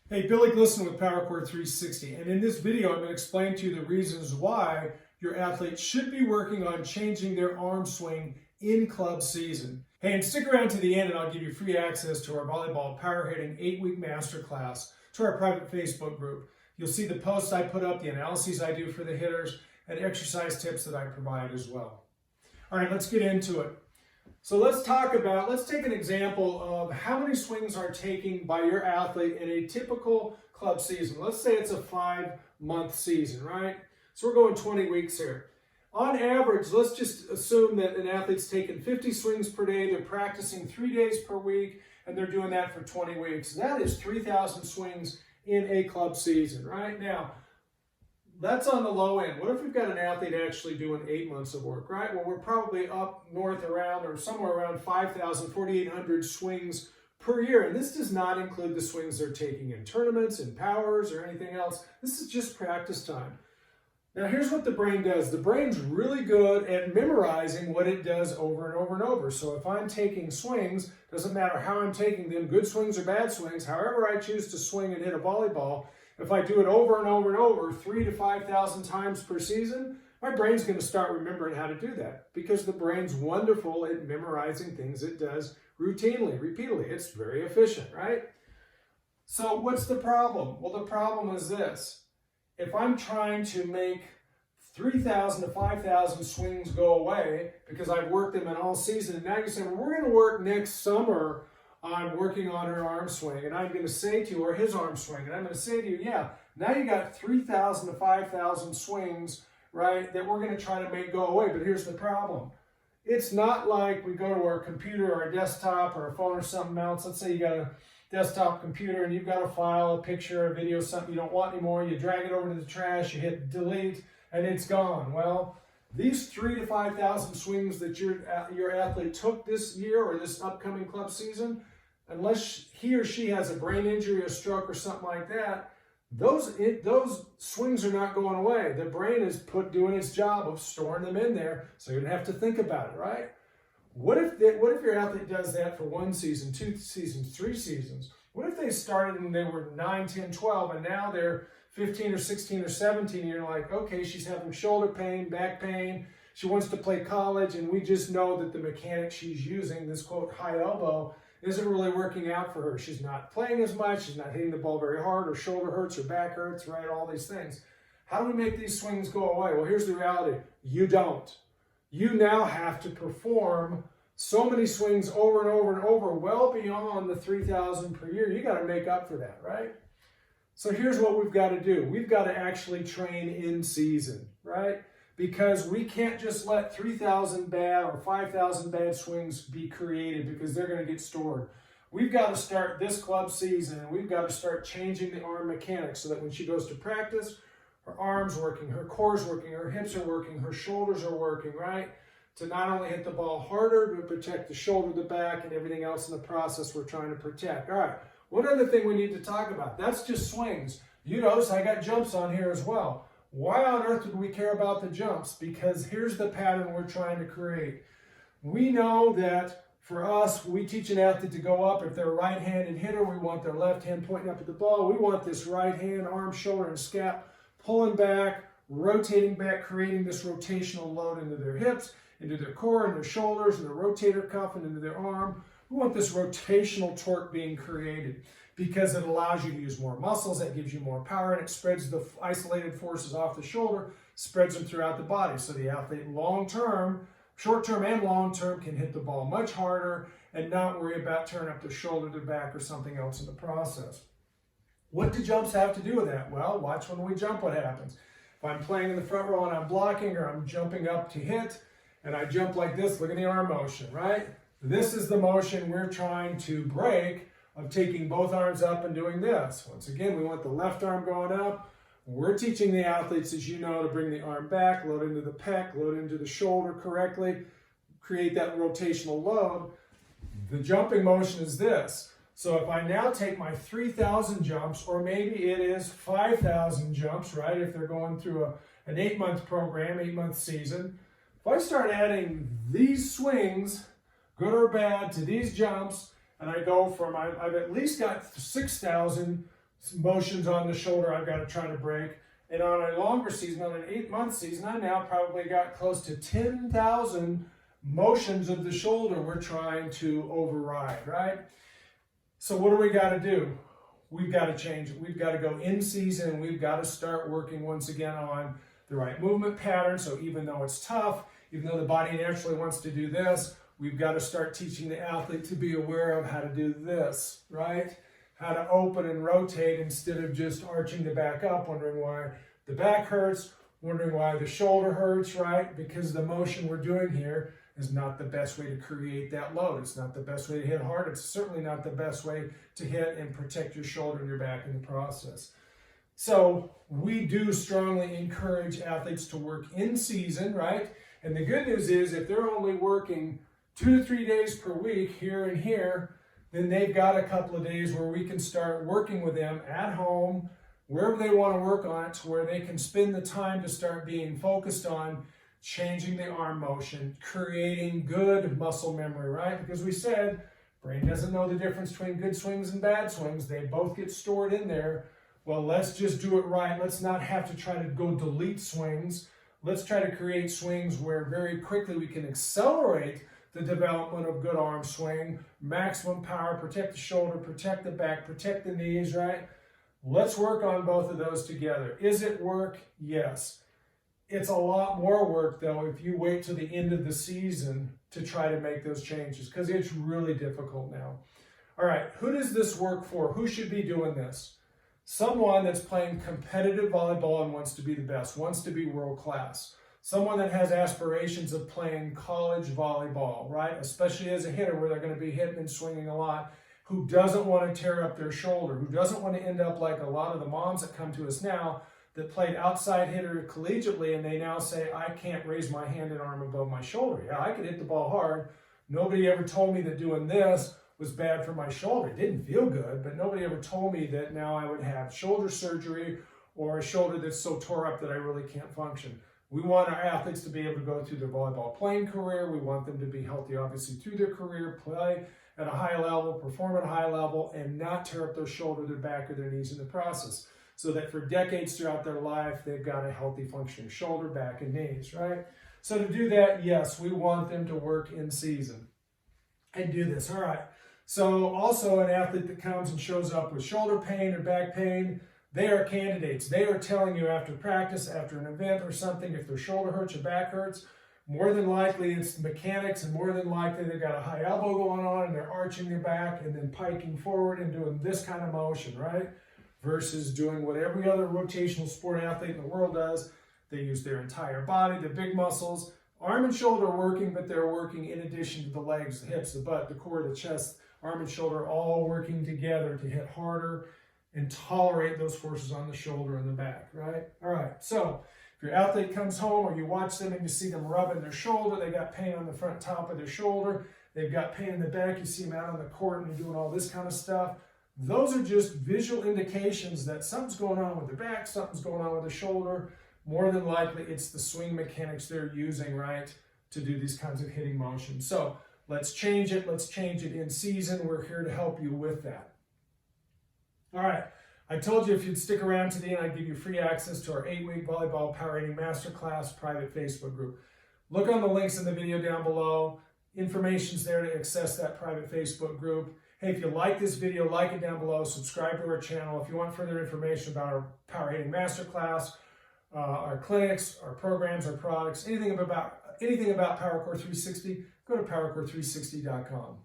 Hey, Billy Glisan with Powercore 360, and in this video I'm going to explain to you the reasons why your athlete should be working on changing their arm swing in club season. Hey, and stick around to the end and I'll give you free access to our volleyball power hitting 8-week masterclass, to our private Facebook group. You'll see the posts I put up, the analyses I do for the hitters, and exercise tips that I provide as well. All right, let's get into it. So let's take an example of how many swings are taken by your athlete in a typical club season. Let's say it's a 5-month season, right? So we're going 20 weeks here. On average, let's just assume that an athlete's taking 50 swings per day, they're practicing 3 days per week, and they're doing that for 20 weeks. That is 3,000 swings in a club season, right? Now, that's on the low end. What if we've got an athlete actually doing 8 months of work, right? Well, we're probably up north around or somewhere around 5,000, 4,800 swings per year. And this does not include the swings they're taking in tournaments, in powers, or anything else. This is just practice time. Now, here's what the brain does. The brain's really good at memorizing what it does over and over and over. So if I'm taking swings, doesn't matter how I'm taking them, good swings or bad swings, however I choose to swing and hit a volleyball, if I do it over and over and over 3,000 to 5,000 times per season, my brain's going to start remembering how to do that because the brain's wonderful at memorizing things it does routinely, repeatedly. It's very efficient, right? So what's the problem? Well, the problem is this. If I'm trying to make 3,000 to 5,000 swings go away because I've worked them in all season, and now you're saying, well, we're going to work next summer on working on her arm swing, and I'm going to say to you, or his arm swing, and I'm going to say to you, yeah, now you got 3,000 to 5,000 swings, right, that we're going to try to make go away. But here's the problem. It's not like we go to our computer or a desktop or a phone or something else. Let's say you got a desktop computer and you've got a file, a picture, a video, something you don't want anymore. You drag it over to the trash, you hit delete, and it's gone. Well, these 3,000 to 5,000 swings that your athlete took this year or this upcoming club season, unless he or she has a brain injury, a stroke, or something like that, those swings are not going away. The brain is doing its job of storing them in there, so you don't have to think about it, right? What if your athlete does that for 1 season, 2 seasons, 3 seasons? What if they started when they were 9, 10, 12, and now they're 15 or 16 or 17, and you're like, okay, she's having shoulder pain, back pain, she wants to play college, and we just know that the mechanic she's using, this quote high elbow, isn't really working out for her. She's not playing as much, she's not hitting the ball very hard, her shoulder hurts, her back hurts, right, all these things. How do we make these swings go away? Well, here's the reality. You don't. You now have to perform so many swings over and over and over, well beyond the 3,000 per year. You got to make up for that, right? So here's what we've got to do. We've got to actually train in season, right? Because we can't just let 3,000 bad or 5,000 bad swings be created because they're going to get stored. We've got to start this club season and we've got to start changing the arm mechanics so that when she goes to practice, her arm's working, her core's working, her hips are working, her shoulders are working, right? To not only hit the ball harder, but protect the shoulder, the back, and everything else in the process we're trying to protect. All right, one other thing we need to talk about, that's just swings. You notice I got jumps on here as well. Why on earth would we care about the jumps? Because here's the pattern we're trying to create. We know that for us, we teach an athlete to go up. If they're a right-handed hitter, we want their left hand pointing up at the ball. We want this right hand, arm, shoulder, and scap pulling back, rotating back, creating this rotational load into their hips, into their core, and their shoulders, and their rotator cuff, and into their arm. We want this rotational torque being created because it allows you to use more muscles, that gives you more power, and it spreads the isolated forces off the shoulder, spreads them throughout the body. So the athlete long-term, short-term and long-term, can hit the ball much harder and not worry about turning up their shoulder, their back, or something else in the process. What do jumps have to do with that? Well, watch when we jump what happens. If I'm playing in the front row and I'm blocking or I'm jumping up to hit, and I jump like this, look at the arm motion, right? This is the motion we're trying to break of taking both arms up and doing this. Once again, we want the left arm going up. We're teaching the athletes, as you know, to bring the arm back, load into the pec, load into the shoulder correctly, create that rotational load. The jumping motion is this. So if I now take my 3,000 jumps, or maybe it is 5,000 jumps, right? If they're going through an 8-month program, 8-month season, if I start adding these swings, good or bad, to these jumps, and I go from, I've at least got 6,000 motions on the shoulder I've got to try to break. And on a longer season, on an 8-month season, I now probably got close to 10,000 motions of the shoulder we're trying to override, right? So what do we got to do? We've got to change it. We've got to go in season. We've got to start working once again on the right movement pattern. So even though it's tough, even though the body naturally wants to do this, we've got to start teaching the athlete to be aware of how to do this, right? How to open and rotate instead of just arching the back up, wondering why the back hurts, wondering why the shoulder hurts, right? Because the motion we're doing here is not the best way to create that load. It's not the best way to hit hard. It's certainly not the best way to hit and protect your shoulder and your back in the process. So we do strongly encourage athletes to work in season, right? And the good news is if they're only working 2 to 3 days per week here and here, then they've got a couple of days where we can start working with them at home, wherever they want to work on it, to where they can spend the time to start being focused on changing the arm motion, creating good muscle memory, right? Because we said, brain doesn't know the difference between good swings and bad swings. They both get stored in there. Well, let's just do it right. Let's not have to try to go delete swings. Let's try to create swings where very quickly we can accelerate the development of good arm swing, maximum power, protect the shoulder, protect the back, protect the knees, right? Let's work on both of those together. Is it work? Yes. It's a lot more work, though, if you wait till the end of the season to try to make those changes, because it's really difficult now. All right, who does this work for? Who should be doing this? Someone that's playing competitive volleyball and wants to be the best, wants to be world class. Someone that has aspirations of playing college volleyball, right? Especially as a hitter where they're going to be hitting and swinging a lot, who doesn't want to tear up their shoulder, who doesn't want to end up like a lot of the moms that come to us now that played outside hitter collegiately and they now say, I can't raise my hand and arm above my shoulder. Yeah, I could hit the ball hard. Nobody ever told me that doing this was bad for my shoulder. It didn't feel good, but nobody ever told me that now I would have shoulder surgery or a shoulder that's so tore up that I really can't function. We want our athletes to be able to go through their volleyball playing career. We want them to be healthy, obviously, through their career, play at a high level, perform at a high level, and not tear up their shoulder, their back, or their knees in the process. So that for decades throughout their life, they've got a healthy functioning shoulder, back, and knees, right? So to do that, yes, we want them to work in season and do this. All right. So also an athlete that comes and shows up with shoulder pain or back pain, they are candidates. They are telling you after practice, after an event or something, if their shoulder hurts or back hurts, more than likely it's mechanics, and more than likely they've got a high elbow going on and they're arching their back and then piking forward and doing this kind of motion, right? Versus doing what every other rotational sport athlete in the world does. They use their entire body, their big muscles. Arm and shoulder are working, but they're working in addition to the legs, the hips, the butt, the core, the chest, arm and shoulder, all working together to hit harder and tolerate those forces on the shoulder and the back, right? All right, so if your athlete comes home or you watch them and you see them rubbing their shoulder, they got pain on the front top of their shoulder, they've got pain in the back, you see them out on the court and they're doing all this kind of stuff, those are just visual indications that something's going on with their back, something's going on with the shoulder. More than likely, it's the swing mechanics they're using, right, to do these kinds of hitting motions. So let's change it. Let's change it in season. We're here to help you with that. All right. I told you if you'd stick around to the end, I'd give you free access to our 8-week Volleyball Power Hitting Masterclass private Facebook group. Look on the links in the video down below. Information's there to access that private Facebook group. Hey, if you like this video, like it down below, subscribe to our channel. If you want further information about our Power Hitting Masterclass, our clinics, our programs, our products, anything about Powercore 360, go to powercore360.com.